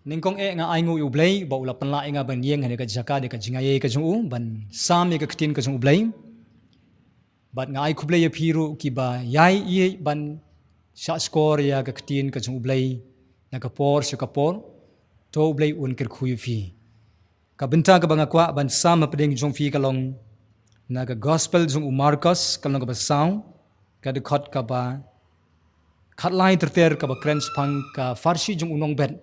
Nyngkong nga aingu yu Blei ba ula panla nga ban yeng hane ka Jaka de ka jinghikai ka jong ban sam ka ktien ka jong Blei. Bat nga ai Khublei phiru ki ba yai i ban sha skor ya ka ktien ka jong Blei na ka por sha ka por to Blei un ker khu fi. Ka bynta ka banga kwa ban sam padeng jong fi ka long na ka gospel jong Marcos ka long ka ba sound ka de khot ka ba khat lai ter ka ba krens phang ka farsi jong unong bet.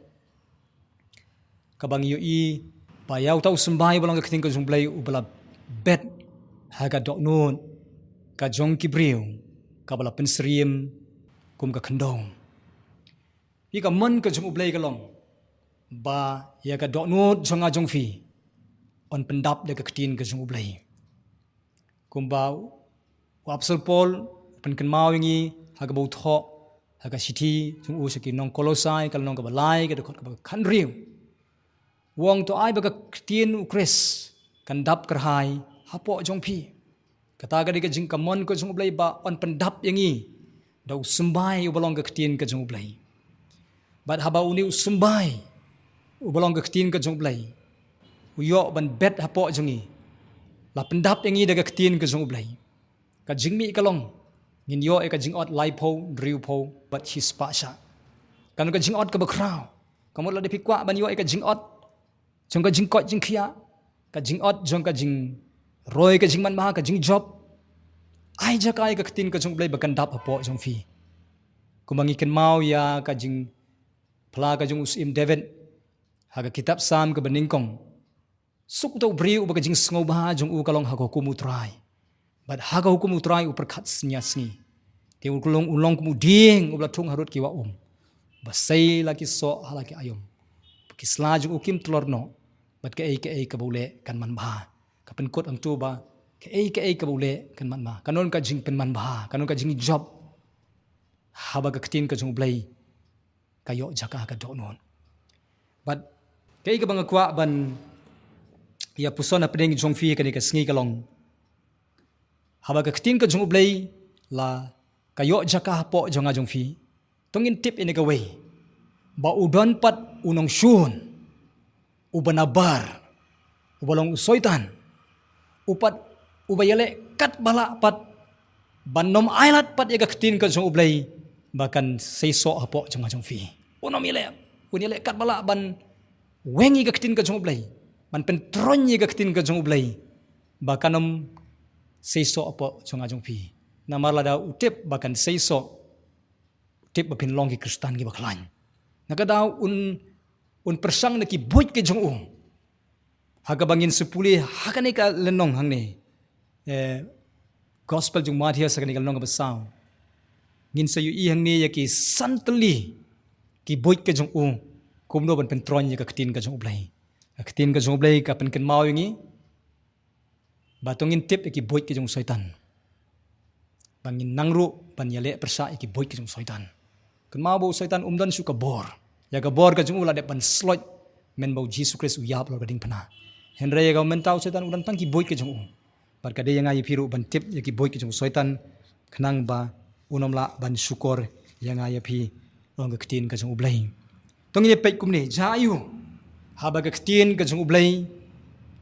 Kabang yu i pa yaw tau sembay balang ka ktien ka jong Blei ubala bet haga dohnud ka jong kibriu ka bala pensriem kum ka khandong. Pi ka man ka jong Blei ka long ba ya ka dohnud jong a jong fi on pendap de ka ktien ka jong Blei. Kum ba wapsel pol pen kan mau ngi haga bau tho haga siti jong u saki nong kolosai ka nong ka balai ka de ka khandriu. Wong to ai baga ktien u Chris kan dap kerhai hapo jong pi kata ga diga jing kamon ko jong Blei ba on pendap yangi dau sembai u balong ka ktien ka jong Blei bat haba uni u sembai u balong ka ktien ka jong Blei u yo ban bet hapo jongi la pendap yangi daga ktien ka jong Blei ka jingmi ka long ngin yo e ka jing ot lai pho driu pho bat his pasha kan ka jing ot ka ba kraw kamot la de pikwa ban yo e ka jing ot jong ka jing kot jing khia ka jing ot jong ka jing roi ka jing man ma ka jing job ai Jaka ka ktien ka jong Blei bakan dap apo jong fi kumangi ken mau ya ka jing pla ka jong usim David haga kitab sam ka Nyngkong suk to briu ba ka jing sngewbha jong u kalong hago kumutrai bat hago kumutrai u perkhat snya sngi te ulong ulong kumuding ubla thung harut ki wa basai laki so halaki ayom kisla jong ukim tlorno bat ke ai ka bole kan man ba ka pen kot ang tu ba ke ai ka bole kan man ba kanon ka jing pen man ba kanon ka jing job haba ka ktien ka jong Blei kayo Jaka ka dohnud bat ke ai ka bang kwa ban ya puson na pedeng jong fi ka ni ka sngi ka long haba ka ktien ka jong Blei la kayo Jaka po jong a jong fi tongin tip ini ka wei ba udon pat unong syun ubanabar ubalong soitan upat ubayale kat bala pat banom ailat pat ya ka ktien ka jong Blei bakan seiso hapo jong ajong fi unom ile unile kat bala ban wengi ka ktien ka jong Blei ban pentron ya ka ktien ka jong Blei bakanom seiso hapo jong ajong fi namarla da utip bakan seiso utip bapin long ki Kristan ki baklan nakadaw un pyrshang na ki buit ke jong haga bangin sepuli hakane ka lenong hangne gospel jong Mathias sakane ka lenong ka basaw ngin sayu i hangne ya ki santli ki buit ke jong kumno ban pentron ya ka ktien ka jong Blei ka ktien ka jong Blei ka pen ken mau ngi batongin tip ki buit ke jong soitan bangin nangru ban yale persa ki buit ke jong soitan kan mau bo soitan umdan su ka bor ya ka bor ka jong ula de ban slot men bau Jesus Christ u yap lo ka ding pana henre ya ka mentau soitan udan tang ki buit ke jong bar ka de yang ai phiru ban tip ya ki buit ke jong soitan khnang ba unom la ban syukur yang ai phi long ka ktien ka jong Blei tongin pet kum ni jayu haba ka ktien ka jong Blei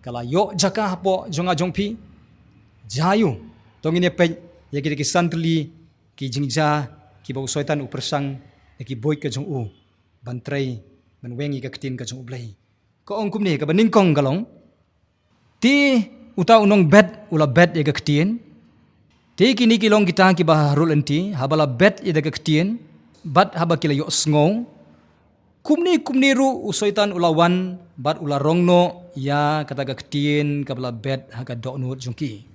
kala yo Jaka hapo jong a jong phi jayu tongin pet ya ki santli ki jingja ki bau soitan u pyrshang ki buit ka jong bantrai man wengi ka ktien ka jong Blei ko ong kum ni ka Nyngkong galong ti uta unong bet ula bet ya ka ktien ti kini kilong kita ki baharul enti habala bet ya ka ktien bat haba kilayo sngo kumni ru u soitan ulawan bat ula rongno ya kata ka ktien ka bala bet ha ka dohnud jongki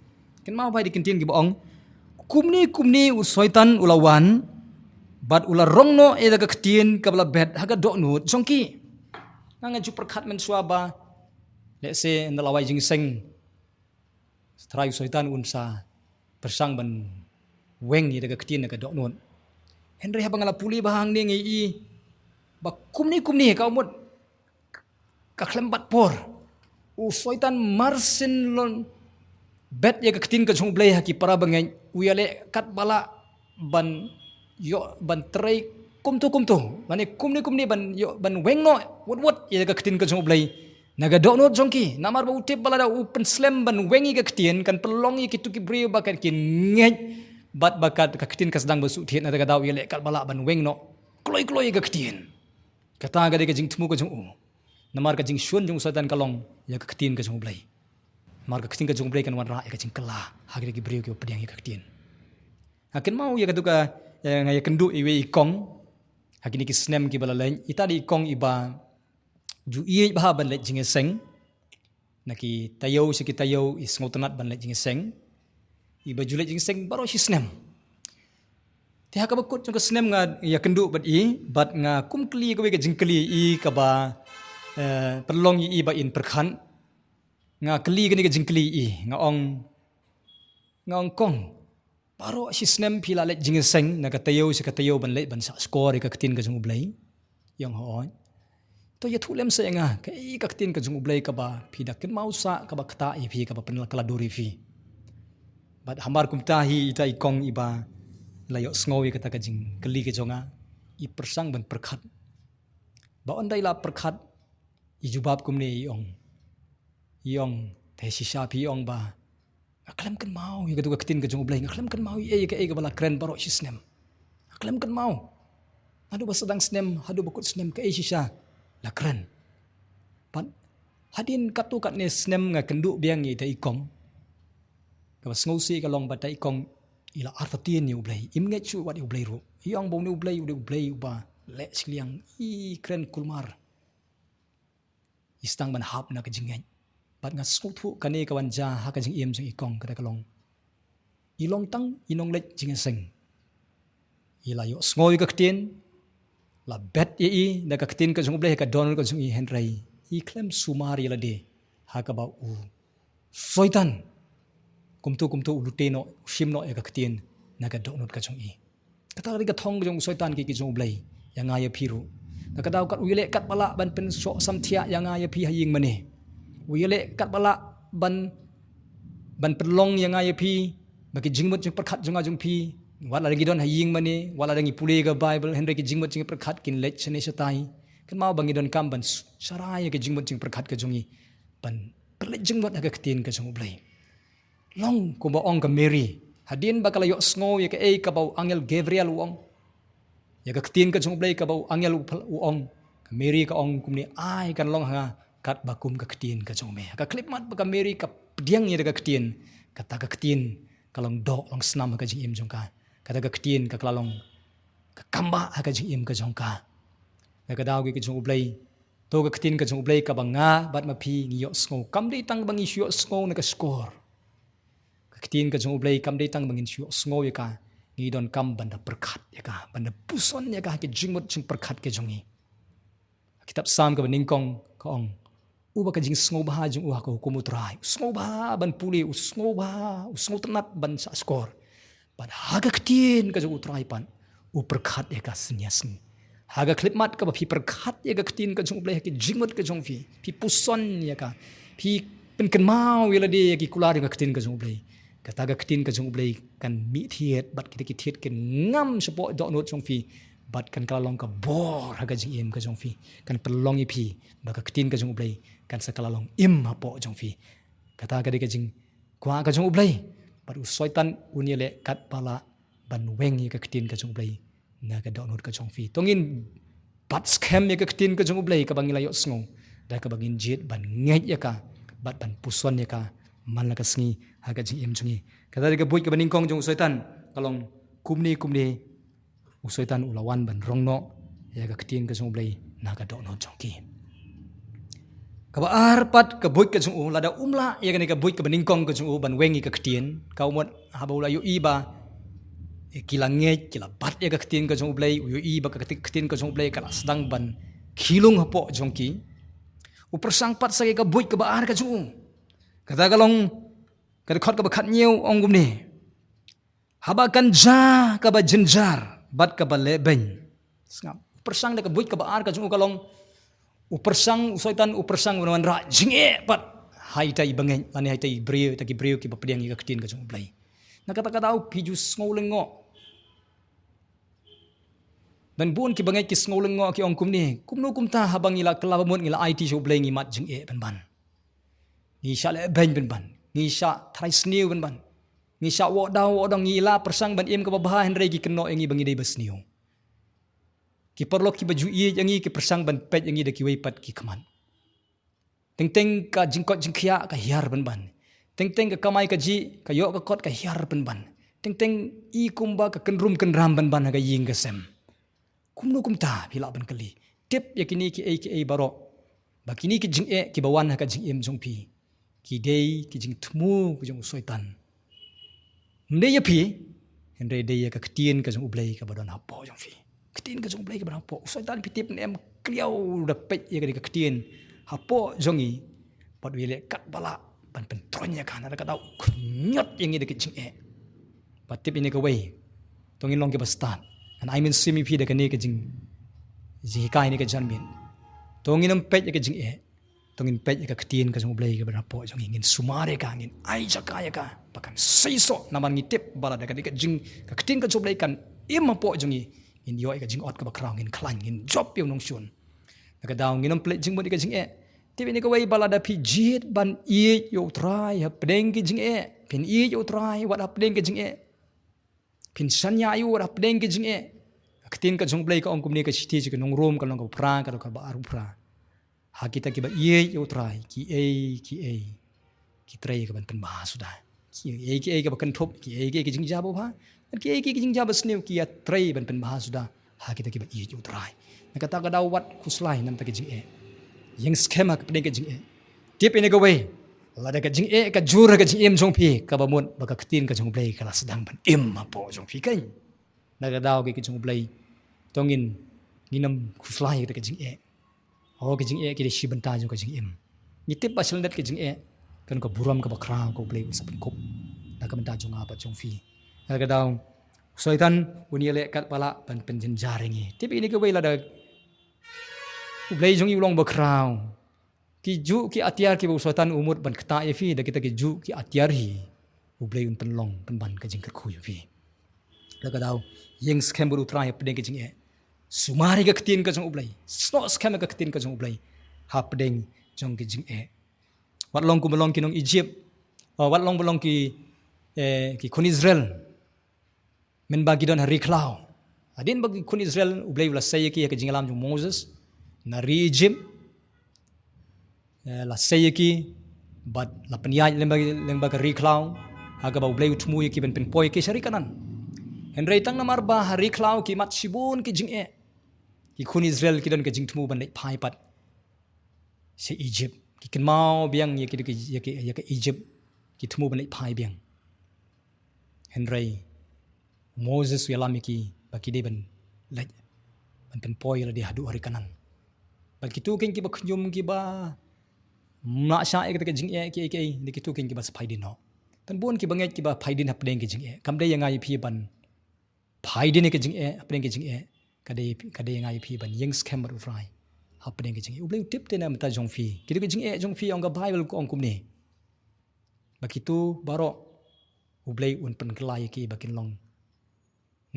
ken mau bai di ktien ki boong kumni u soitan ulawan bat ula rongno e daga ktien kabla bet haga dohnud jongki nanga ju perkhat men suaba let's say ndalawai jing seng strai soitan unsa persang ban weng e daga ktien daga dohnud henry habangala puli bahang ni ngi ba kumni ka umut ka khlembat por u soitan marsin lon bet ya ka ktien ka jong Blei haki para bangai uyale kat bala ban yo ban trai kumtu mane kumni ban weng no wat ya ka ktin ka jong blai naga dohnud jongki namar ba utip balada open slam ban wengi ka ktien kan pelongi kitu ki brio bakat kin ngej bat bakat ka ktin ka sedang basu thiet na daga daw yele kal bala ban weng no kloi ka ktien kata ga de ka jing thmu ka jong namar ka jing shun jong soitan kalong ya ka ktin ka jong blai mar ka ktin ka jong blai kan wan ra ka jing kala ha ga ki brio ki pediang ka ktien hakin mau ya ka tu ka ngai kendu iwe ikong hakini ki snem ki bala lain itadi ikong iba ju iye bah ban le jingeseng naki tayo si tayo is ngotanat ban le jingeseng iba ju le jingeseng baro si snem ti haka bakut jong ka snem nga ya kendu bat nga kumkli ka we ka jingkli i ka ba perlong i ba in perkhan nga kli ka ni ka jingkli i nga ong kong baro si snem pila le jingeseng naka tayo si tayo ban le ban sa score ka ktin ka jong blai yang ho to ya thulem se nga kai ka ktin ka jong blai ka ba phida kin mausa ka ba khata i phi ka ba penla kala duri phi bat hamar kumta hi ita ikong iba layo sngowi kata ka jing kali ka jonga i pyrshang ban perkhat ba ondai la perkhat i jubab kumne iong te shisha phi ong ba aklam kan mau i ka tu ka ktin ka jong blai aklam kan mau e ka bala kren baro shisnem aklam kan mau adu ba sedang snem hadu bakut snem ka e shisha lakran pan hadin katu kat ne snem nga kendu biang i ta ikong ka sngosi ka long ba ta ikong ila artatien ni ublai imnge chu wat ublai ru iong bong ni ublai ba le sikliang i kren kulmar istang ban hap na ka jingeng bat nga snuthu kane ka wanja ha ka jing jing ikong ka ka long ilong tang inong le jingeseng ila yo sngoy ka ktien la bet ye da ka ktin ka jong blai ka dohnud ka jong i henrai i klem sumari la de ha ka ba soitan kumtu uluteno shimno e ka ktin na ka dohnud ka jong i kata ka thong jong soitan ki jong blai yang aya phiru na ka daw kat uyele kat bala ban pen so samthia yang aya phi haying mane uyele kat bala ban perlong yang aya phi bagi jingmut jong perkhat jong phi wala lagi don haying mane wala lagi pule ga bible henry ki jingmut jing perkhat kin lech ne satai kan mau bangi don kam ban sarai ki jingmut jing perkhat ka jongi ban perlech jingmut aga ktin ka jong blai long ko ba ong ka mary hadin bakala yo sngo ya ka ka ba angel gabriel uong ya ka ktin ka jong blai ka ba angel uong ka mary ka ong kumni ai kan long ha kat bakum ka ktin ka jong me ka klip mat ba ka mary ka pediang ya ka ktin kata ka ktin kalong do long snam ka jing im jong ka kata ka ktien ka klalong ka kamba ka jing im ka jong ka ka daw ki jong blai to ka ktin ka jong blai ka banga bat ma phi ngi yo sngo kam dei tang bangi shyo sngo na ka score ka ktin ka jong blai kam dei tang bangin shyo sngo ya ka ngi don kam banda perkhat ya ka banda puson ya ka ki jingmut jing perkhat ke jongi kitab sam ka Nyngkong ka ong uba ka jing sngewbha jing uha ka hukumutrai sngewbha ban puli sngewbha tenat ban sa score ban haga ktien ka jong utrai pan perkhat ya ka senyasng haga klipmat ka phi perkhat ya ka ktien ka jong blai ki jingmut ka jong phi puson ya ka phi pen mau ya la de ki kulari ka ktien ka jong blai kata ka ktien ka jong blai kan mi thiet bat ki thiet ken ngam support dohnud jong phi bat kan kalalong ka bor haga jing im ka jong phi kan perlong i phi ba ka ktien ka jong blai kan sakalalong im hapo jong phi kata ka de ka jing kwa ka jong blai baru soitan uniele kat pala ban wengi ka ktin ka jong blai na ka dohnud ka jong phi tongin bat scam ya ka ktin ka jong blai ka bangila yo sngo da ka bangin jit ban ngej ya ka bat ban puson ya ka manla ka sngi ha ka jing im jungi kata ka buit ka Nyngkong jong soitan kalong kumni soitan ulawan ban rongno ya ka ktin ka jong blai na ka dohnud jong ki kabar pat ka buit ka jong lada umla ya ka buit ka Nyngkong ka jong ban wengi ka ktien ka umot habula yo iba kilange kila bat ya ka ktien ka jong blai yo iba ka ktien ka jong blai kala sedang ban khilung hapo jong ki upersang pat sa ka buit ka baar ka jong kata kalong ka khot ka bakhat nyeu ong gumni haba kan ja ka ba jenjar bat ka ba leben ngap persang da ka buit ka baar ka jong kalong upersang soitan upersang wan ra jinge pat hai tai bangen lani hai tai brio ta ki brio ki bapdiang ka ktin ka jong blai nakata ka daw piju sngolengo ban buon ki bangai ki sngolang ngo ki ong kum ni kumno kumta habang ila kelabamut ngila IT show Blei ngi mat jing ban ngi sha le ben ban ngi sha thai snew ban ngi sha wo daw ngi la persang ban im ka babaha henre ki keno ngi bangi dei basniu ki perlo ki baju i ngi ki persang ban pet ngi de ki wei pat ki kaman teng ka jingkot jingkhia ka hiar ban teng ka kamai ka ji ka yo ka kot ka hiar ban teng i kumba ka kenrum kenram ban ka ying ka sem kumno kumta pila ban kali tip yakini ki ai baro bakini ki jing ki bawan ka jing im jong pi ki dei ki jing thmu ku jong soitan mde yapi hendre dei ka ktien ka jong Blei ka badon hapo jong fi ktien ka jong Blei ka badon hapo soitan pitip nem kliau da pet ya ka ktien hapo jongi pat wile kat bala ban pentronya kan ada ka dau nyot yang ide ki jing patip ini ka wei tongin long ke bastan and I mean simi pi de ka ne ka jinghikai ni ka janmiet tongin am pet ya ka jing tongin pet ya ka ktien ka jong Blei ka badon hapo jong ingin sumare ka ingin ai Jaka ya ka pakan seiso naman ngitip bala da ka jing ka ktien ka jong Blei kan im hapo jongi in yo ka jing ot ka bakrang in klan in job yo nong shun ka daw ngin am plet jing mo ka jing tibi ni ka wei bala da pi jit ban i yo try ha pedeng ki jing pin i yo try wat ha pedeng ki jing pin sanya yu wat ha pedeng ki jing ktien ka jong Blei ka ong kum ni ka siti ka nong rom ka long ka pra ka ba aru pra ha kita ki ba i yo try ki try ka ban pen ba sudah ki ka ba kan thop ki jing jab ba ki jing jab snew ki ya try ban pen ba sudah ha kita ki ba i yo try nakata ka daw wat kuslai nam ta ki jing yang skema ka pedeng ka jing tip ini ka wei lada ka jing ka jura ka jing jong pi ka ba mun ba ka ktien ka jong Blei ka la sedang ban ma po jong pi kan naga daw ki jong Blei tongin nginam kuslai ka jing ka jing ki de bynta jong ka jing ni tip ba selndat ka jing kan ka buram ka ba kra ko Blei sa kop na ka bynta jong apa jong fi naga daw soitan unile kat pala ban penjen jaringi tip ini ka wei lada Blei jong ulong bakraw ki ju ki atiar ki soitan umur ban kta iaphi da kita ki ju ki atiar hi Blei un penlong penban ka jing ka khu iaphi laga daw yeng scam buru try pedeng ka jing sumari ka ktien ka jong Blei sno scam ka ktien ka jong Blei ha pedeng jong ki jing wat long ku belong ki nong Egypt wat long belong ki kun Israel men bagi don hari klau adin bagi kun Israel Blei wala say ki ka jing alam jong Moses nari Egypt la sayaki but la penyaj lembaga riklau aga ba Blei utmu ki ben penpoi ki syarikanan henry tang namar ba hari klau ki mat shibun ki jing ki kun Israel ki don ki jing tmu ban dai pai pat se Egypt ki ken mau biang ye ki Egypt ki tmu ban dai pai biang henry Moses yalami ki ba ki de ban lai ban penpoi la di hadu hari kanan begitu kan kita berkunjung kita nak syai kita jing ki begitu kan kita sepaidin no tan buon ki bangai kita paidin hapdeng ki jing kam dei yang iaphi ban paidin ki jing hapdeng ki jing kadai yang iaphi ban yang scam ru fry hapdeng ki jing Blei tip tena mata jong fi kita ki jing fi ong ka bible ko ong kum ni begitu baro Blei un pen kelai ki bakin long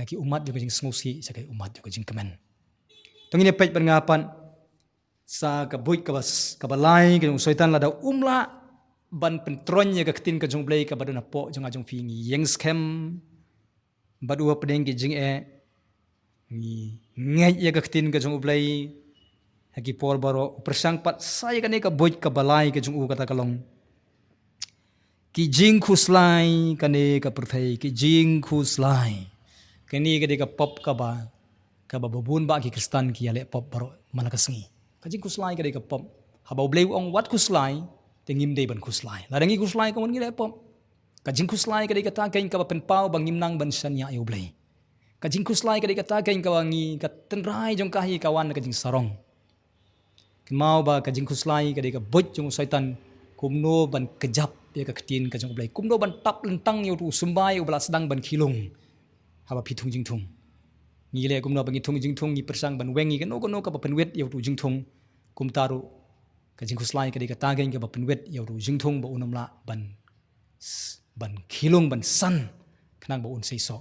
naki umat juga jing sngausi sakai umat juga jing kemen tongine pej pengapan sa ka buit ka balai ka soitan la da umla ban pentronya ka ktien ka jong Blei ka badana po jong ajong fi ngi yang scam badu pedeng ki jing ngi ngai ya ka ktien ka jong Blei hagi pol baro persang pat saya ka ne ka buit ka balai ka jong u kata kalong ki jing khuslai ka ne ka perthai ki jing khuslai kani ka de ka pop ka ba babun ba ki Kristan ki ale pop baro malakasngi kajing kuslai ka de ka pop habau Blei ong wat kuslai tengim de ban kuslai la dangi kuslai ka mon ngi le pop kajing kuslai ka de ka ta kain ka pen pau bangim nang ban sanya eu Blei kajing kuslai ka de ka ta kain ka wangi ka tenrai jong kahi kawan ka jing sarong mau ba kajing kuslai ka de ka bot jong soitan kumno ban kjap ya ka ktien ka jong Blei kumno ban tap lentang eu tu sumbai u bala sedang ban khilung haba pitung jing thung ngi le kumno bangi thung jing thung ngi persang ban wengi ka no ka pa pen wet eu tu jing thung kum taru ka jing kuslai ka de ka ta kain ka pa pen wet eu tu jing thung ba unam la ban khilung ban san khnang ba un sei so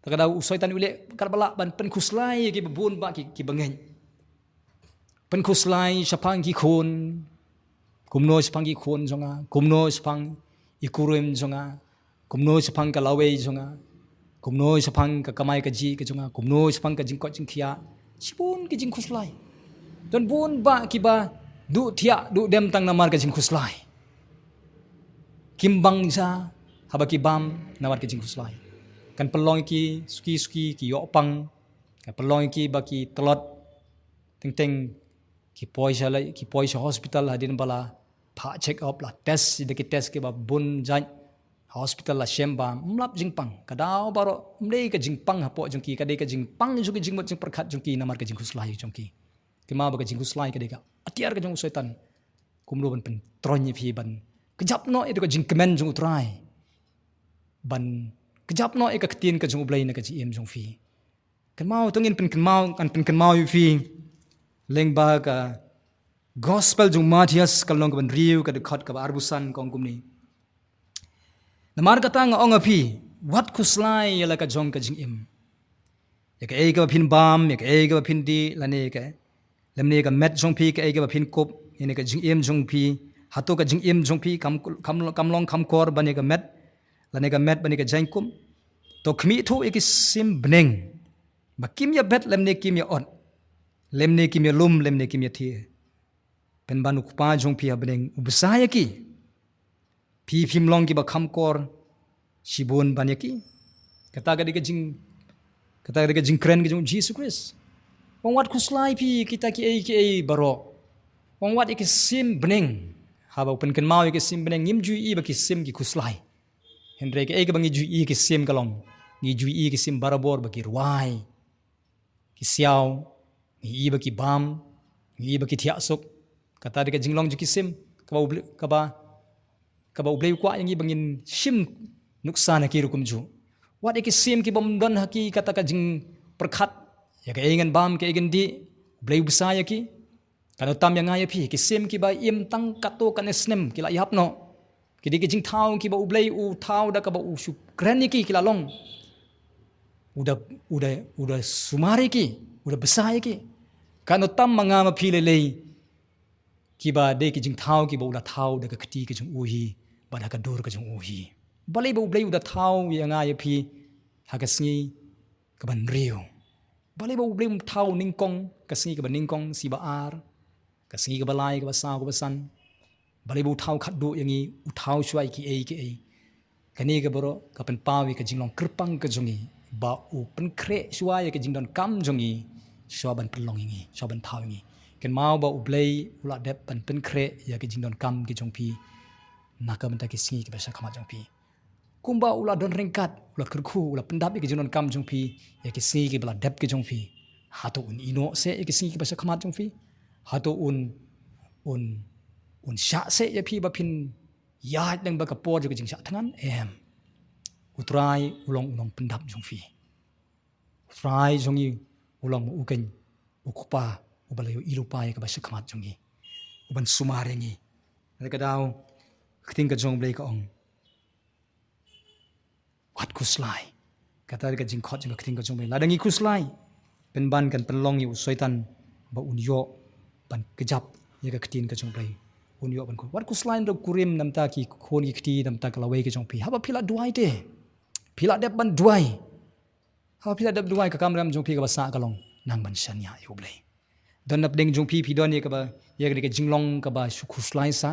Kadang soitan ule kal balak ban pen khuslai ki bebun ba ki bangeng. Pen khuslai sapang ki khon. Kumno sapang ki khon jonga, kumno sapang ikurim jonga, kumno sapang ka lawe jonga, kumno sapang ka kamai ka ji ka jonga, kumno sapang ka jingkot jingkhia. Sibun ki jing khuslai. Don bun ba ki ba du thia du dem tang namar ka jing khuslai. Kimbang sa haba ki bam namar ka jing khuslai. Kan pelong ki suki ki yopang, kan pelong ki ba ki telot teng ki poisa hospital hadin bala pa check up la test de ki test ki ba bun jan hospital la shemba mlap jingpang kadao baro mdei ka jingpang hapo jongki kadai ka jingpang juki jingmot jing perkhat jongki namar ka jingkuslai jongki kema ba ka jingkuslai kadai ka atiar ka jong soitan kumlo ban pen tronyi phi ban kejap no itu ka jingkemen jong utrai ban kejap no ka ktien ka jong Blei na ka jiem jong phi kan mau tungin pen kan mau yu phi leng ba ka gospel jong Matias kalong ka ban riu ka dekat ka arbusan kong kumni namar kata nga ong api wat khuslai yala ka jong ka jing im ya ka ei ka phin bam ya ka ei ka phin di lane ka lemne ka met jong phi ka ei ka phin kop ine ka jing im jong phi hato ka jing im jong phi kamlong kamkor bane ka met lane ka met bane ka jangkum to khmi thu ek sim bneng bakim ya bet lemne kim ya on lemne kim ya lum lemne kim ya thi pen banu kupa jong phi abneng ubsaya ki phi phim long ki ba khamkor shibun banyaki kata ga de jing kren ki jong Jesus Christ wong wat khuslai phi kita ki ei baro wong wat ek sim bneng haba pen kan mau ek sim bneng ngim ju i ba ki sim ki khuslai hendre ke ei ka bangi ju i ki sim kalong ni ju i ki sim barabor ba ki ruai ki siao ni i ba ki bam ni i ba ki thia sok kata de ka jinglong ju ki sim ka ba Blei kwa yang i bangin sim nuksan ki rukum ju wat ek sim ki bom don haki kata ka jing perkhat ya ka engan bam ke egen di Blei besaya ki kan tam yang iaphi ki sim ki ba im tang kato kan snem ki la yapno ki de ki jing thau ki ba Blei u thau da ka ba u su kren ki la long udah sumari ki udah besaya ki kan tam mangama phi le ki ba de ki jing thau ki ba udah thau da ka khti ki jing uhi ba da ka dur ka jing uhi balai ba Blei udah thau yang iaphi ha ka sngi ka ban riu balai ba Blei thau Nyngkong ka sngi ka ban Nyngkong si ba ar ka sngi ka balai ka ba sa ka ba san balai ba thau khat do yang i u thau shuai ki ei kani ka boro ka pen pawi ka jinglong kyrpang ka jongi ba u pen kre shuai ka jingdon kam jongi shaban pelong ingi shaban thau ingi ken mau ba u Blei ula dep pen kre ya ka jingdon kam ki jongpi naka benta ki sngi ki basa khamat jongpi kumba ula don ringkat ula kerkhu ula pendap ki jingdon kam jongpi ya ki sngi ki bala dep ki jongpi hato un ino se ki sngi ki basa khamat jongpi hato un sha se ya phi ba phin ya dang ba ka por ju ki jing sha thangan utrai ulong pendap jongpi utrai jongi ulong uken ukupa ubalayo ilupa ya ka basa khamat jongi uban sumarengi kadao kting ka jong Blei ka ong wat khuslai kata ka jing khot jing kting ka jong Blei ladangi khuslai pen ban kan penlong yu soitan ba unyo ban kjap ya ka ktien ka jong Blei unyo ban wat khuslai ro kurim namta ki khon ki kti namta ka lawai ka jong pi haba phila duai te phila dep ban duai haba phila dep duai ka kamram jong pi ka basa ka long nang ban sanya yu Blei don nap ding jong pi don ye ka ba ye ka jinglong ka ba khuslai sa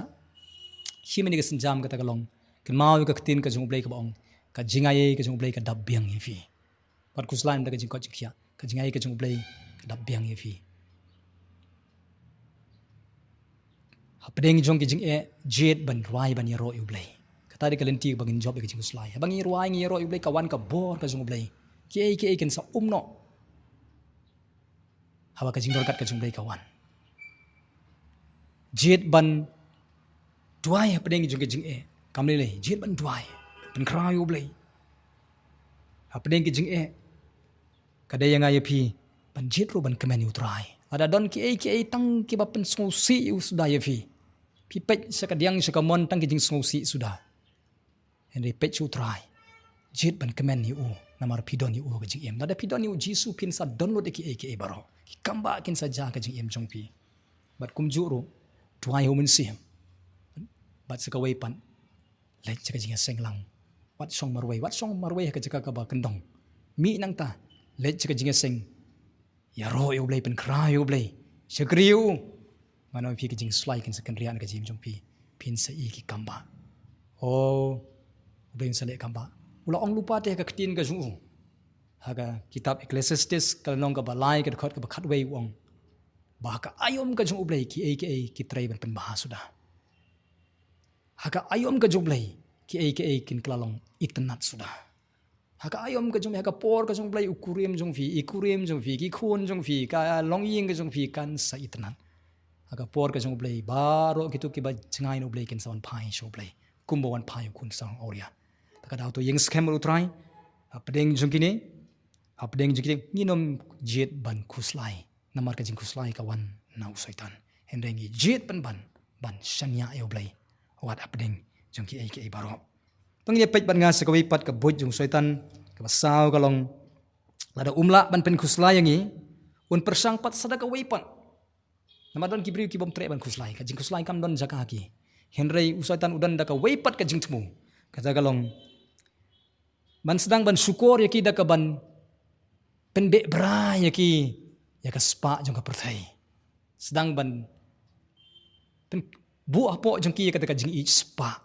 himani ka sinjam ka tagalong kan mau ka ktin ka jong Blei ka baong ka jingai ka jong Blei ka dabbiang ifi wat kuslaim da ka jing ko jikhia ka jingai ka jong Blei ka dabbiang ifi hapdeng jong ki jing jet ban ruai ban yero yu Blei kata de kalenti bangin job ka jing kuslai bangi ruai ngi yero yu Blei ka wan ka bor ka jong Blei ki kan sa umno hawa ka jing dorkat ka jong Blei ka wan jet ban duai hapdeng jong jing kamle le jet ban duai pen krayo Blei hapdeng ki jing kada yang iaphi ban jet ro ban kemen utrai ada don ki tang ki ba pen si sudah iaphi pi pet sakadiang sakamon tang ki jing si sudah henry pet utrai jet ban kemen ni namar pidon ni u ka jing em. Nada pidon ni u Jisu pin sa download ki baro. Ki kamba kin sa ja ka jing em jong pi. Bat kum juru tuai hu min sim. Bat sa ka wei pan. Lai ka jing seng lang. Wat song marway ka jaka ka ba kendong. Mi nang ta. Lai ka jing seng. Ya ro eu Blei pen kra eu Blei. Shakri u. Mana pi ka jing slai kin sa kan rian ka jing jong pi. Pin sa ki kamba. Oh, Blei sa le kamba. Ula ong lupa te ka ktien ka zu. Haga kitab Ecclesiastes ka nong ka balai ka khot ka ba khat wei wong. Ba ka ayom ka jong Blei ki trai ban pen bahas sudah. Haga ayom ka jong Blei ki kin klalong itnat sudah. Haka ayom ka jong haka por ka jong Blei ikurim jong fi ki khun jong fi ka long ying ka jong fi kan sa itnat. Haka por ka jong Blei baro kitu ki ba chngai no Blei kin sawan pai show Blei. Kumbo wan pai kun sang oria. Taka daw to yeng scam ru try. Apdeng jong kine. Apdeng jong kine nginom jet ban kuslai. Namar ka jing kuslai ka wan na soitan. Hendengi jet ban shanya yo Blei. Wat apdeng jong ki baro. Pangye pet ban nga sa kawai pat ka buit jong soitan ka basaw ka long lada umla ban pen kuslai yangi un pyrshang pat sada ka wei pat. Namadon ki briu ki bom tre ban kuslai ka jing kuslai kam don Jaka ki. Henrei usoitan udan da ka wei pat ka jing tmu. Kata ka long ban sedang ban syukur yaki da ka ban pen be bra yaki ya ka spa jong ka perthai. Sedang ban pen bu apo jong ki kata ka jing i spa.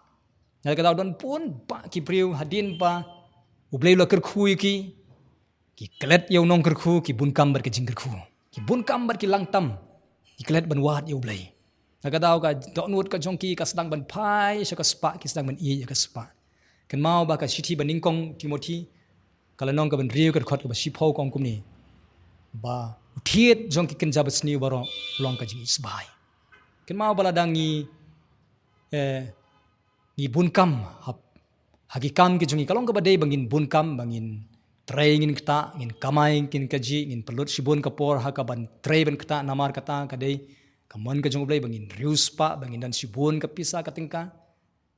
Nal ka daw don pun pa ki priu hadin pa ublei lo kerkhu ki klet yau nong kerkhu ki bun kam bar ka jing kerkhu. Ki bun kam bar ki langtam ki klet ban wat yau Blei. Nal ka daw ka dohnud ka jong ki ka sedang ban pai sya ka spa ki sedang ban i ya ka spa. Kan mau ba ka sithi ban Nyngkong Timothy kala nong ka ban riu ka khot ka ba shipho kong kum ni. Ba thiet jong ki kan jabat sniu baro long ka jing isbai. Kan mau bala dang ni bunkam hagikam ki jungi kalong ka badai bangin bunkam bangin tray ngin kta ngin kamay kin kaji ngin pelut shibun kapor hakaban tray ban kta namar kata kadai kamon ka jung Blei bangin rius pa bangin dan shibun kapisa katingka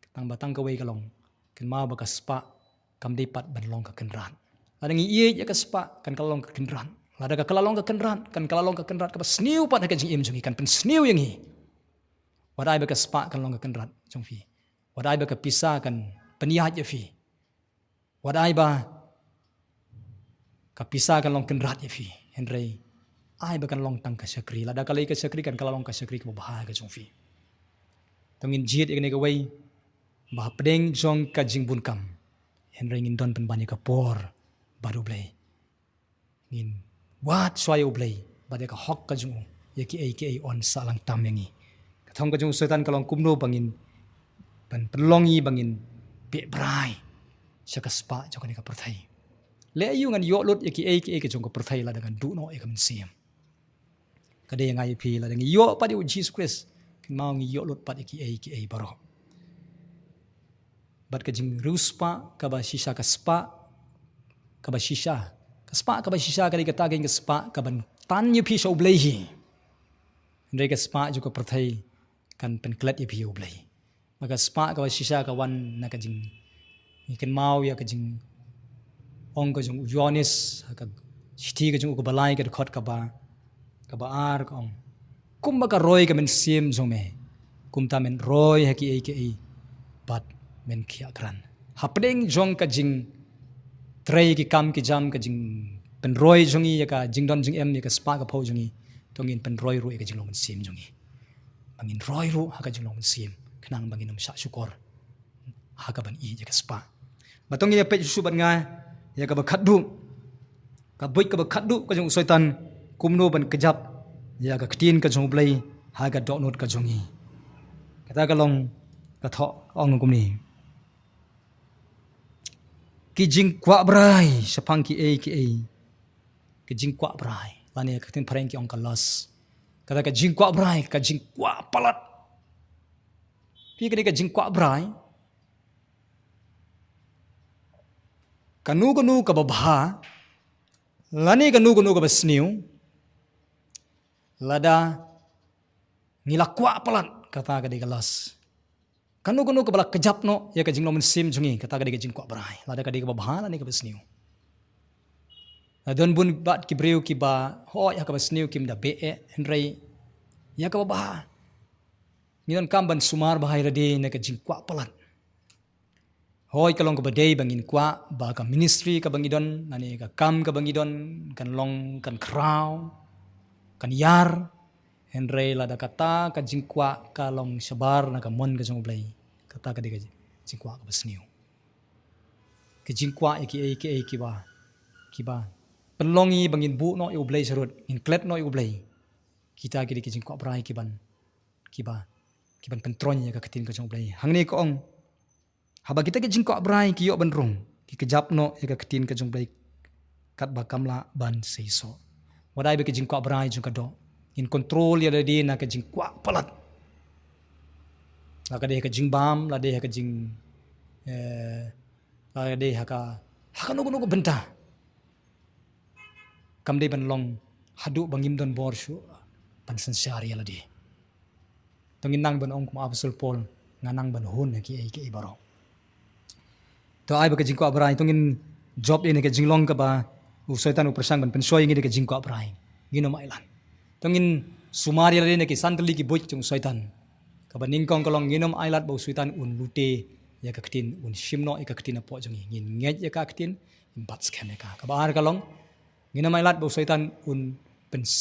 katang batang kawai kalong kin ma ba ka spa kam dei pat ban long ka kenran ada ngi iye ya ka spa kan kalong ka kenran ada ka kalalong ka kenran kan kalalong ka kenran ka sniu pat ka jing im jungi kan pen sniu yangi wadai ba ka spa kan long ka kenran jong fi. Wadai ba kapisa kan peniat ya fi. Wadai ba kapisa kan long kenrat ya fi. Henrei ai ba kan long tang ka shakri. Lada kalai ka shakri kan kalalong ka shakri ka bahaya ka jong fi. Tongin jit ikne ka wei ba pedeng jong ka jing bunkam. Henrei ngin don pen bani ka por baru Blei. Ngin wat soyo Blei bade ka hok ka jong ya ki on salang tam yangi. Kathong ka jong setan kalong kumno bangin ban pelongi bangin be brai syaka spa jong ka perthai le ayu ngan yo lut ki ka jong ka perthai la dengan du no e ka men siam kade yang iaphi la dengan yo pa di Jesus Christ kin mau ngi yo lut pa ki baro bat ka jing ruspa ka ba shisha ka spa ka ba shisha ka di ka taging ka spa ka ban tan iaphi so Blei hi ndai ka spa jong ka perthai kan pen klet iaphi yo Blei. Maka spa ka shisha ka wan na ka jing ikan mau ya ka jing ong ka jing ujonis ka sithi ka jing ka balai ka khot ka ba ar ka ong kum ba ka roi ka men sim jong me kum ta men roi ha ki bat men khia kran hapdeng jong ka jing tray ki kam ki jam ka jing pen roi jong ya ka jing don jing em ya ka spa ka pho jong tongin pen roi ru ka jing long sim jong bangin roi ru ha ka jing long sim kenang bangin syak syukur hakaban i jaga spa batong ya pe suban nga ya ka bakhaddu ka buit ka bakhaddu ka jong soitan kumno ban kjap ya ka ktien ka jong Blei ha ka dohnud ka jongi kata kalong ka tho ong kumni ki jing kwa brai sapang ki ki jing kwa brai lani ka tin pareng ki ong ka los kata ka jing kwa brai ka jing kwa palat pi ka jing kwa brai kanu ka babha lani kanu ka basniu lada ngilakwa palat kata ka di galas kanu ka balak kjap no ya ka jing no sim jungi kata ka di jing kwa brai lada ka di babha lani ka basniu Don bun bat ki breu ki ba ho ya ka basniu kim da be henrei ya ka ba nginon kam ban sumar bahai rade na ka jingkwa palat hoi kalong ka badai bangin kwa ba ka ministry ka bangidon nani ka kam ka bangidon kan long kan crown kan yar henrei la da kata ka jingkwa ka long shabar na ka mon ka jong Blei kata ka de ka jingkwa ka basniu ka jingkwa ki ba penlongi bangin bu no eu Blei sarut in klet no eu Blei kita ki jingkwa brai ki ban pentronya ka ketin ka jong Blei hangni ko ong haba kita ke jingkwa brai ki yo ban rong ki kjap no ka ketin ka jong Blei kat ba kamla ban seiso wadai be ke jingkwa brai jong ka do in control ya de na ka jingkwa palat la ka de ka jingbam la de ka jing la de ka no bynta kam de ban long hadu bangim don bor shu pan sensyari la de tongin nang ban ong kuma apostol Paul nganang ban hun ki baro to ai ba ka jingkwa brai tongin job ini ka jinglong ka ba soitan pyrshang ban pensoi ngi ka jingkwa brai ngino mailan tongin sumari la ki santli ki buit chung soitan ka ba Nyngkong kalong nginom ailat ba soitan un lute ya ka ktin un shimno ka ktin apo jong ngin ngej ya ka ktin bat scam ka ba ar kalong nginom ailat ba soitan un pens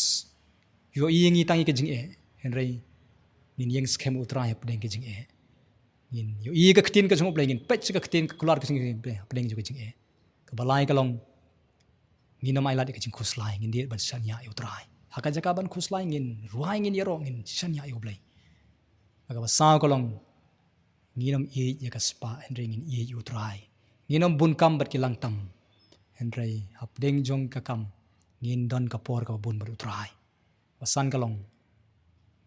yo ingi tangi ka jing henrei nin yang scam utra ya pedeng ke jing nin yo ka ktin ka jong Blei ngin pech ka ktin ka keluar ka jing pedeng jo ka jing ka balai kalong nginom ailat ka jing khuslai ngin dia ban sanya utra haka Jaka ban khuslai ngin ruai ngin yero ngin sanya yo Blei aga basau kalong nginom ya ka spa henrei ngin utrai nginom bun kam bat ki langtam henrei hapdeng jong ka kam ngin don ka por ka bun bar utrai wasan kalong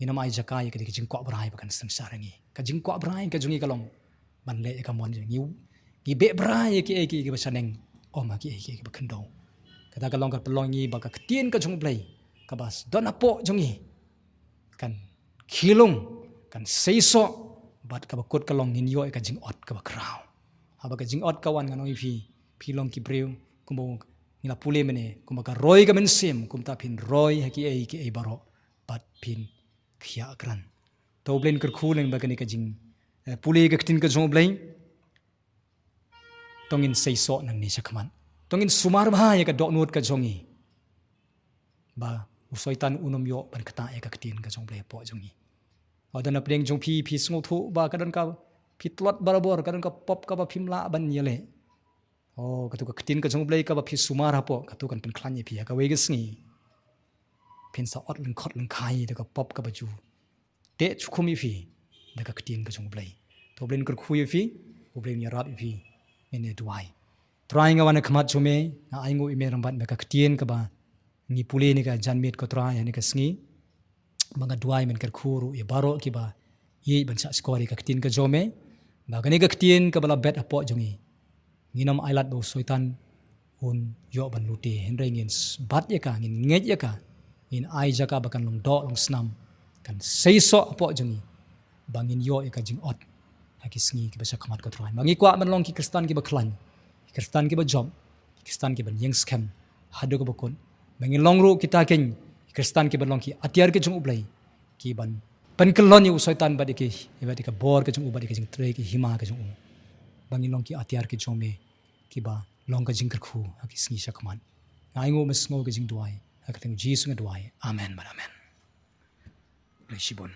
nginom ai Jaka ya ka jingkwa brai bakan sangsarangi ka jingkwa brai ka jungi kalong ban le ka mon ngi be brai ki basaneng oma ki bakendo kata kalong ka pelongi ba ka ktien ka jong Blei ka bas don apo jongi kan khilung kan seiso bat ka bakut kalong ngin yo ka jingot ka bakrau haba ka jingot kawan ngano iaphi long ki breu kumbo ngila pule mene kumba ka roi ka mensim kumta phin roi ki baro bat phin khia kran to Blei ker khuleng ba ka jing pule ka ktin ka jong Blei tongin seiso nang ni sakman tongin sumar bha ya ka dohnud ka jongi ba soitan unom yo ban kata ya ka ktin ka jong Blei po jongi adana pdeng jong phi sngothuk ba kadon ka phi tlot barabor kadon ka pop ka ba phimla ban yele katu ka ktin ka jong Blei ka ba phi sumar hapo katu kan pen khlan phi ka wei ga sngi phin sa ot leng khot leng khai da ka pop ka ba ju te chukumi phi da ka ktin ka jong Blei to Blei ker khu phi Blei ni rap phi ene duai trying awan khmat chume na aingu ime rambat me ka ktien ka ba ngi pule ni ka janmiet ko try ni ka sngi mga duai men ker khuru ya baro ki ba ye ban sa skori ka ktin ka jome ba gani ka ktien ka bala bet apo jongi nginom ailat bo soitan un yo ban lute henrei ngin bat ya ka ngin ngej ya ka ngin ai Jaka bakan long do long snam kan seiso apo jongi bangin yo ka jing ot ki sngi ki ba sa khmat ko try mangi kwa man long ki kristan ki ba khlan kristan ki ba job kristan ki ban yang scam hadu ko bakun bangin long ru kita ken kristan ki ban long ki atiar ki jong Blei ki ban pan kelon yu soitan ba de ki ka bor ka jong ba de ki jing tre ki hima ka jong bangin long ki atiar ki jome ki ba long ka jing ker khu ki sngi sakman aingo mas ngo ka jing duai ka teng Jesus nga duai amen. Khublei Shibun.